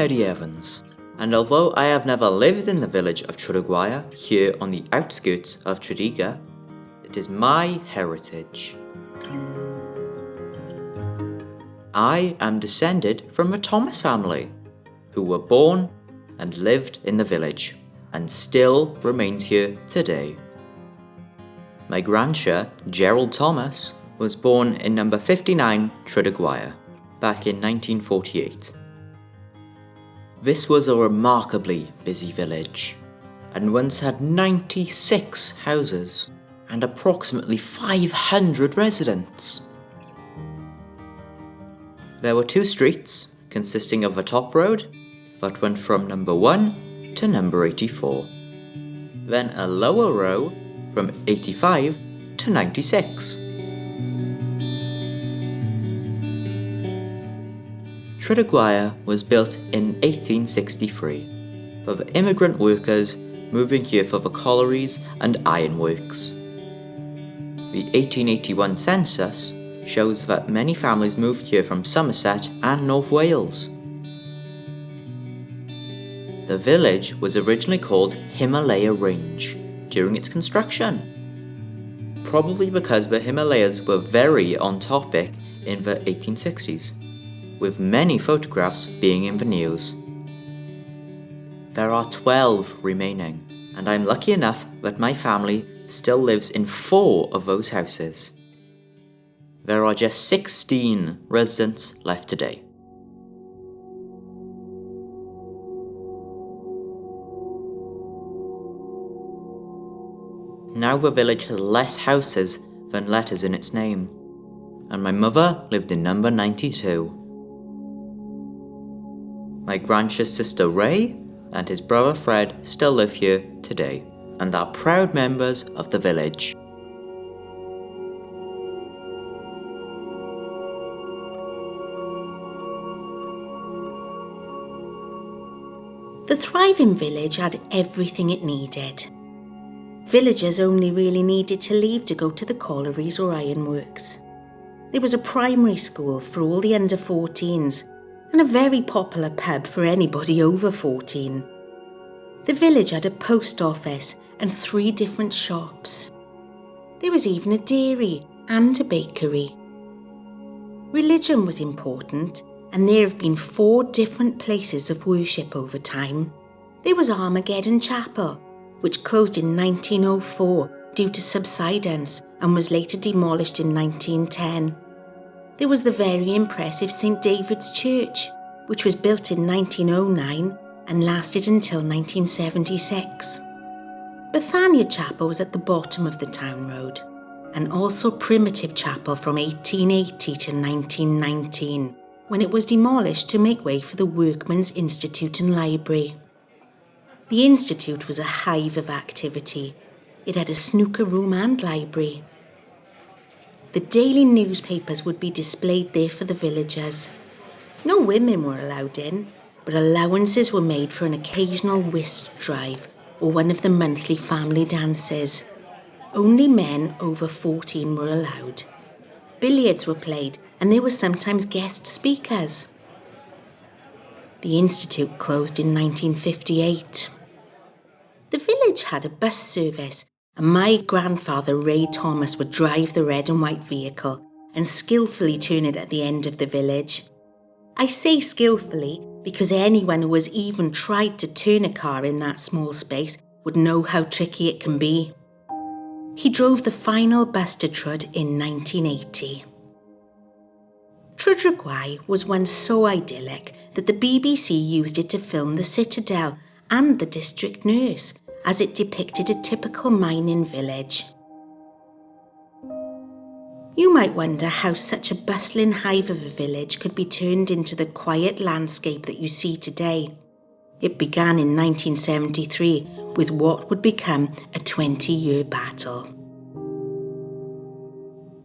Eddie Evans, and although I have never lived in the village of Troedrhiwgwair, here on the outskirts of Tredegar, it is my heritage. I am descended from a Thomas family, who were born and lived in the village, and still remains here today. My grandson, Gerald Thomas, was born in number 59 Troedrhiwgwair, back in 1948. This was a remarkably busy village, and once had 96 houses and approximately 500 residents. There were 2 streets, consisting of a top road that went from number 1 to number 84, then a lower row from 85 to 96. Troedrhiwgwair was built in 1863 for the immigrant workers moving here for the collieries and ironworks. The 1881 census shows that many families moved here from Somerset and North Wales. The village was originally called Himalaya Range during its construction, probably because the Himalayas were very on topic in the 1860s, with many photographs being in the news. There are 12 remaining, and I'm lucky enough that my family still lives in 4 of those houses. There are just 16 residents left today. Now the village has less houses than letters in its name, and my mother lived in number 92. My grandson's sister Ray and his brother Fred still live here today, and are proud members of the village. The thriving village had everything it needed. Villagers only really needed to leave to go to the collieries or ironworks. There was a primary school for all the under 14s and a very popular pub for anybody over 14. The village had a post office and 3 different shops. There was even a dairy and a bakery. Religion was important, and there have been 4 different places of worship over time. There was Armageddon Chapel, which closed in 1904 due to subsidence and was later demolished in 1910. There was the very impressive St David's Church, which was built in 1909 and lasted until 1976. Bethania Chapel was at the bottom of the town road, and also Primitive Chapel from 1880 to 1919, when it was demolished to make way for the Workmen's Institute and Library. The Institute was a hive of activity. It had a snooker room and library. The daily newspapers would be displayed there for the villagers. No women were allowed in, but allowances were made for an occasional whist drive or one of the monthly family dances. Only men over 14 were allowed. Billiards were played, and there were sometimes guest speakers. The Institute closed in 1958. The village had a bus service, and my grandfather Ray Thomas would drive the red and white vehicle and skillfully turn it at the end of the village. I say skillfully because anyone who has even tried to turn a car in that small space would know how tricky it can be. He drove the final bus to Trud in 1980. Troedrhiwgwair was once so idyllic that the BBC used it to film The Citadel and The District Nurse, as it depicted a typical mining village. You might wonder how such a bustling hive of a village could be turned into the quiet landscape that you see today. It began in 1973 with what would become a 20-year battle.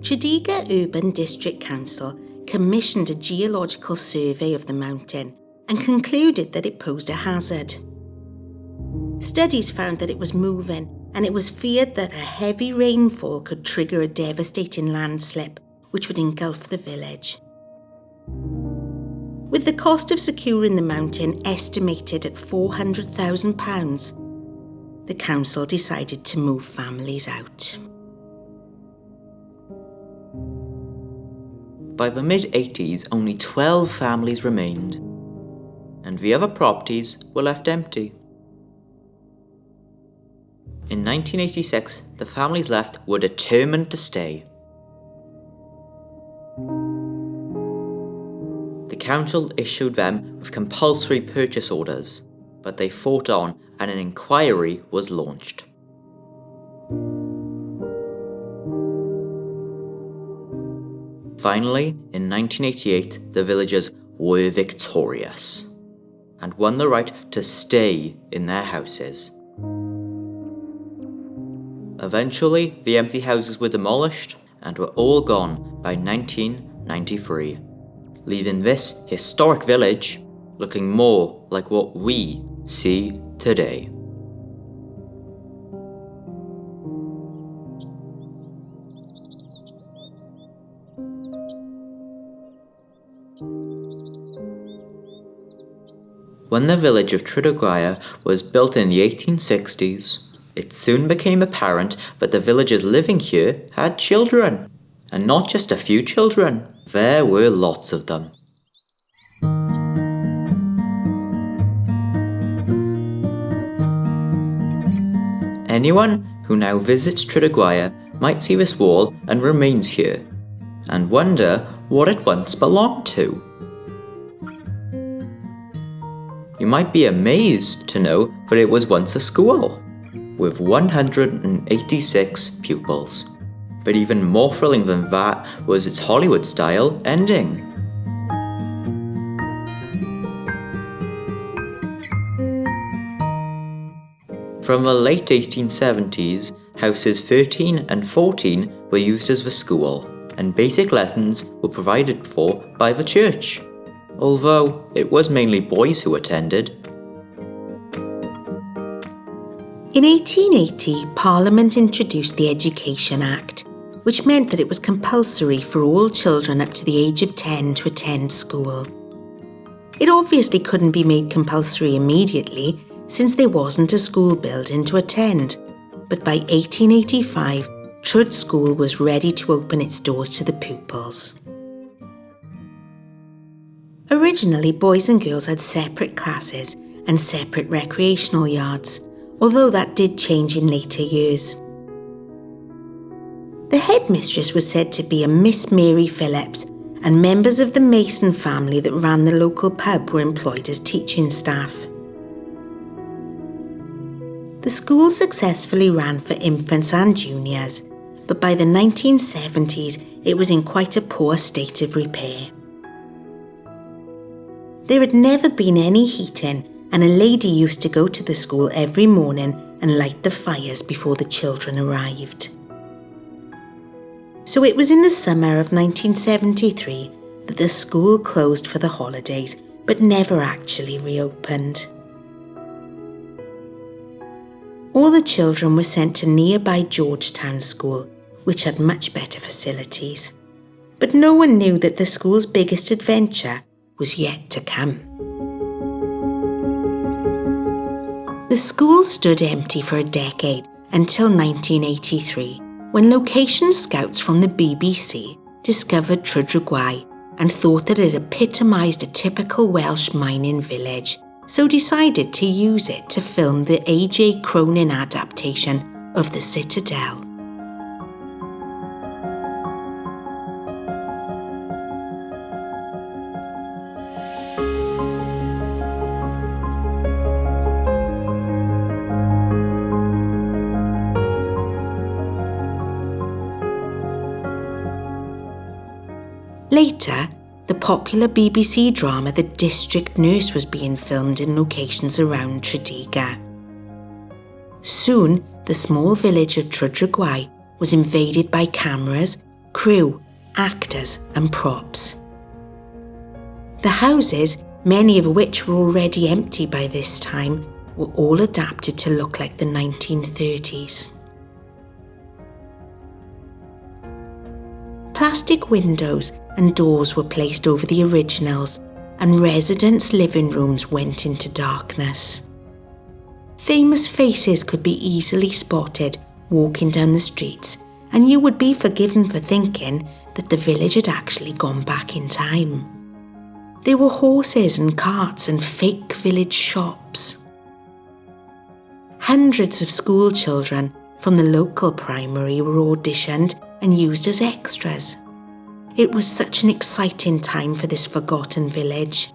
Tredegar Urban District Council commissioned a geological survey of the mountain and concluded that it posed a hazard. Studies found that it was moving, and it was feared that a heavy rainfall could trigger a devastating landslip, which would engulf the village. With the cost of securing the mountain estimated at £400,000, the council decided to move families out. By the mid-80s, only 12 families remained, and the other properties were left empty. In 1986, the families left were determined to stay. The council issued them with compulsory purchase orders, but they fought on and an inquiry was launched. Finally, in 1988, the villagers were victorious and won the right to stay in their houses. Eventually, the empty houses were demolished and were all gone by 1993, leaving this historic village looking more like what we see today. When the village of Troedrhiwgwair was built in the 1860s, it soon became apparent that the villagers living here had children. And not just a few children, there were lots of them. Anyone who now visits Tredegar might see this wall and remains here, and wonder what it once belonged to. You might be amazed to know that it was once a school, with 186 pupils. But even more thrilling than that was its Hollywood-style ending. From the late 1870s, houses 13 and 14 were used as the school, and basic lessons were provided for by the church, although it was mainly boys who attended. In 1880, Parliament introduced the Education Act, which meant that it was compulsory for all children up to the age of 10 to attend school. It obviously couldn't be made compulsory immediately, since there wasn't a school building to attend, but by 1885, Trud School was ready to open its doors to the pupils. Originally, boys and girls had separate classes and separate recreational yards, although that did change in later years. The headmistress was said to be a Miss Mary Phillips, and members of the Mason family that ran the local pub were employed as teaching staff. The school successfully ran for infants and juniors, but by the 1970s it was in quite a poor state of repair. There had never been any heating, and a lady used to go to the school every morning and light the fires before the children arrived. So it was in the summer of 1973 that the school closed for the holidays, but never actually reopened. All the children were sent to nearby Georgetown School, which had much better facilities. But no one knew that the school's biggest adventure was yet to come. The school stood empty for a decade until 1983, when location scouts from the BBC discovered Troedrhiwgwair and thought that it epitomised a typical Welsh mining village, so decided to use it to film the A.J. Cronin adaptation of The Citadel. Later, the popular BBC drama The District Nurse was being filmed in locations around Tredegar. Soon, the small village of Troedrhiwgwair was invaded by cameras, crew, actors and props. The houses, many of which were already empty by this time, were all adapted to look like the 1930s. Plastic windows and doors were placed over the originals, and residents' living rooms went into darkness. Famous faces could be easily spotted walking down the streets, and you would be forgiven for thinking that the village had actually gone back in time. There were horses and carts and fake village shops. Hundreds of school children from the local primary were auditioned and used as extras. It was such an exciting time for this forgotten village.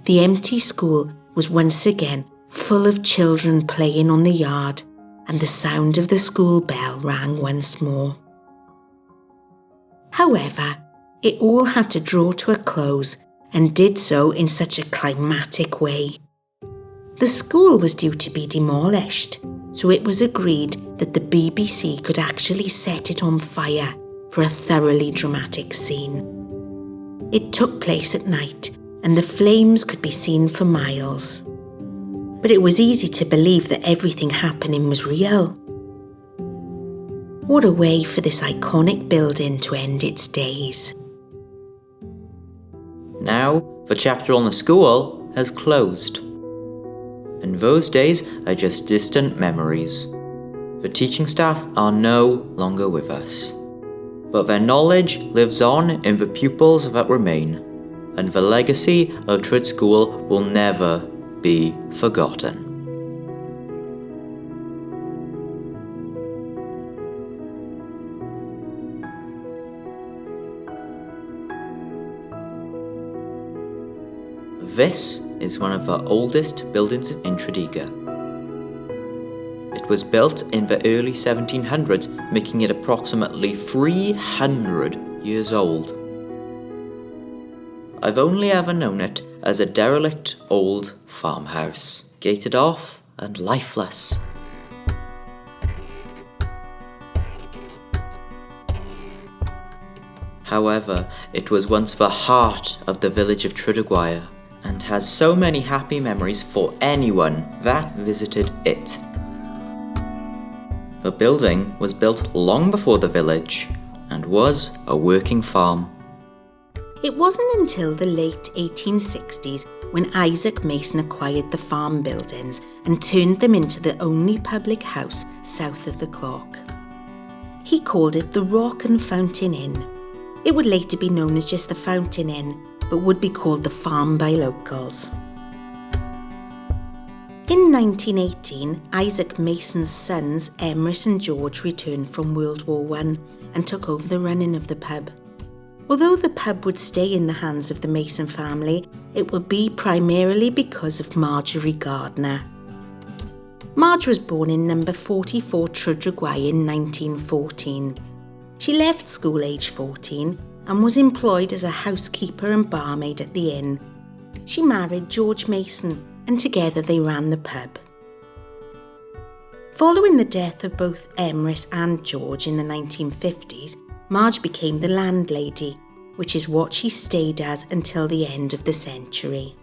The empty school was once again full of children playing on the yard, and the sound of the school bell rang once more. However, it all had to draw to a close, and did so in such a climatic way. The school was due to be demolished, so it was agreed that the BBC could actually set it on fire for a thoroughly dramatic scene. It took place at night, and the flames could be seen for miles. But it was easy to believe that everything happening was real. What a way for this iconic building to end its days. Now, the chapter on the school has closed. And those days are just distant memories. The teaching staff are no longer with us. But their knowledge lives on in the pupils that remain, and the legacy of Troed School will never be forgotten. This is one of the oldest buildings in Tredegar. It was built in the early 1700s, making it approximately 300 years old. I've only ever known it as a derelict old farmhouse, gated off and lifeless. However, it was once the heart of the village of Troedrhiwgwair, and has so many happy memories for anyone that visited it. The building was built long before the village, and was a working farm. It wasn't until the late 1860s when Isaac Mason acquired the farm buildings and turned them into the only public house south of the clock. He called it the Rock and Fountain Inn. It would later be known as just the Fountain Inn, but would be called the Farm by locals. In 1918, Isaac Mason's sons, Emrys and George, returned from World War I and took over the running of the pub. Although the pub would stay in the hands of the Mason family, it would be primarily because of Marjorie Gardner. Marge was born in number 44 Troedrhiwgwair in 1914. She left school aged 14 and was employed as a housekeeper and barmaid at the inn. She married George Mason, and together they ran the pub. Following the death of both Emrys and George in the 1950s, Marge became the landlady, which is what she stayed as until the end of the century.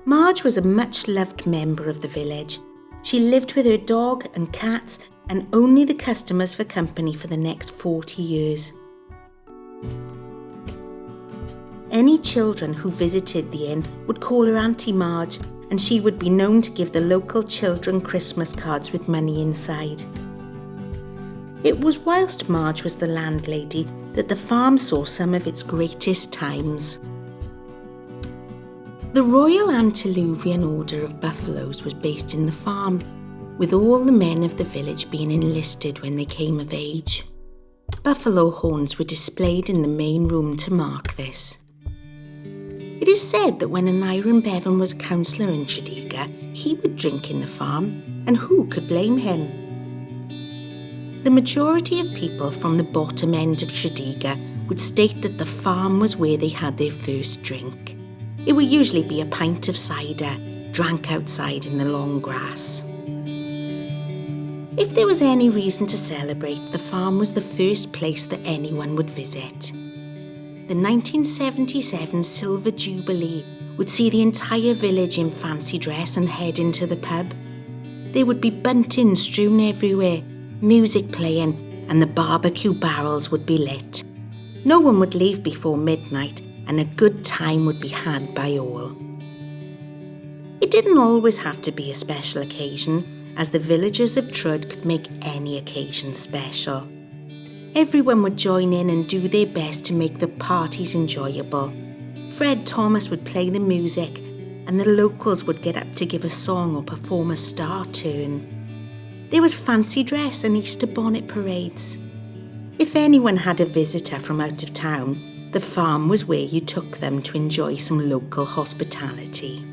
Marge was a much-loved member of the village. She lived with her dog and cats and only the customers for company for the next 40 years. Any children who visited the inn would call her Auntie Marge, and she would be known to give the local children Christmas cards with money inside. It was whilst Marge was the landlady that the farm saw some of its greatest times. The Royal Antediluvian Order of Buffaloes was based in the farm, with all the men of the village being enlisted when they came of age. Buffalo horns were displayed in the main room to mark this. It is said that when Aneurin Bevan was councillor in Tredegar, he would drink in the farm, and who could blame him? The majority of people from the bottom end of Tredegar would state that the farm was where they had their first drink. It would usually be a pint of cider, drank outside in the long grass. If there was any reason to celebrate, the farm was the first place that anyone would visit. The 1977 Silver Jubilee would see the entire village in fancy dress and head into the pub. There would be buntings strewn everywhere, music playing, and the barbecue barrels would be lit. No one would leave before midnight, and a good time would be had by all. It didn't always have to be a special occasion, as the villagers of Troed could make any occasion special. Everyone would join in and do their best to make the parties enjoyable. Fred Thomas would play the music, and the locals would get up to give a song or perform a star turn. There was fancy dress and Easter bonnet parades. If anyone had a visitor from out of town, the farm was where you took them to enjoy some local hospitality.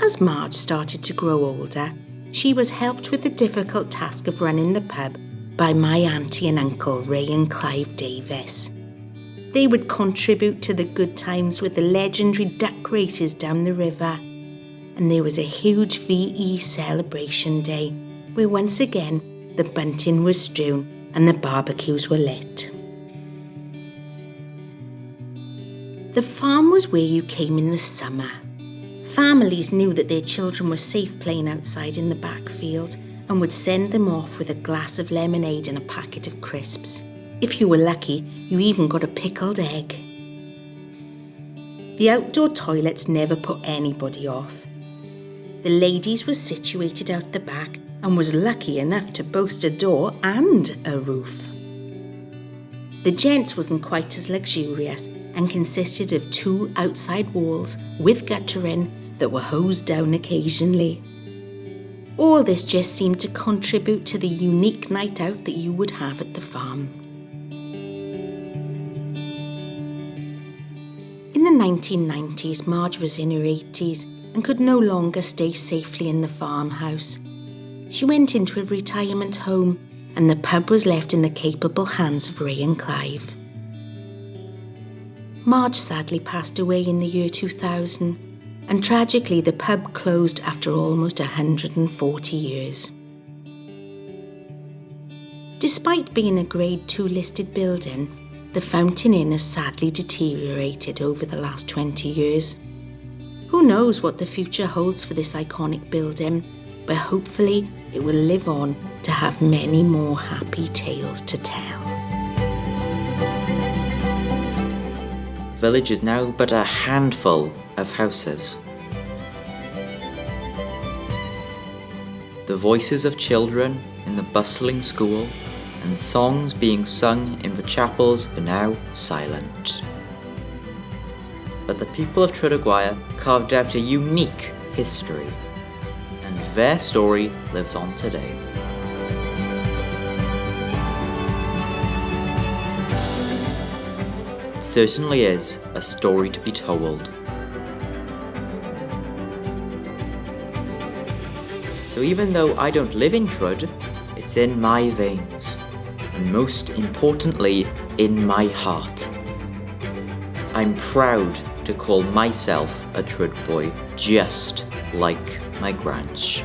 As Marge started to grow older, she was helped with the difficult task of running the pub by my auntie and uncle Ray and Clive Davis. They would contribute to the good times with the legendary duck races down the river, and there was a huge VE celebration day where once again the bunting was strewn and the barbecues were lit. The farm was where you came in the summer. Families knew that their children were safe playing outside in the backfield and would send them off with a glass of lemonade and a packet of crisps. If you were lucky, you even got a pickled egg. The outdoor toilets never put anybody off. The ladies was situated out the back and was lucky enough to boast a door and a roof. The gents wasn't quite as luxurious and consisted of 2 outside walls with guttering that were hosed down occasionally. All this just seemed to contribute to the unique night out that you would have at the farm. In the 1990s, Marge was in her 80s and could no longer stay safely in the farmhouse. She went into a retirement home and the pub was left in the capable hands of Ray and Clive. Marge sadly passed away in the year 2000, and tragically the pub closed after almost 140 years. Despite being a Grade 2 listed building, the Fountain Inn has sadly deteriorated over the last 20 years. Who knows what the future holds for this iconic building, but hopefully it will live on to have many more happy tales to tell. Village is now but a handful of houses. The voices of children in the bustling school and songs being sung in the chapels are now silent. But the people of Troedrhiwgwair carved out a unique history, and their story lives on today. It certainly is a story to be told. So even though I don't live in Troed, it's in my veins, and most importantly, in my heart. I'm proud to call myself a Troed boy, just like my granch.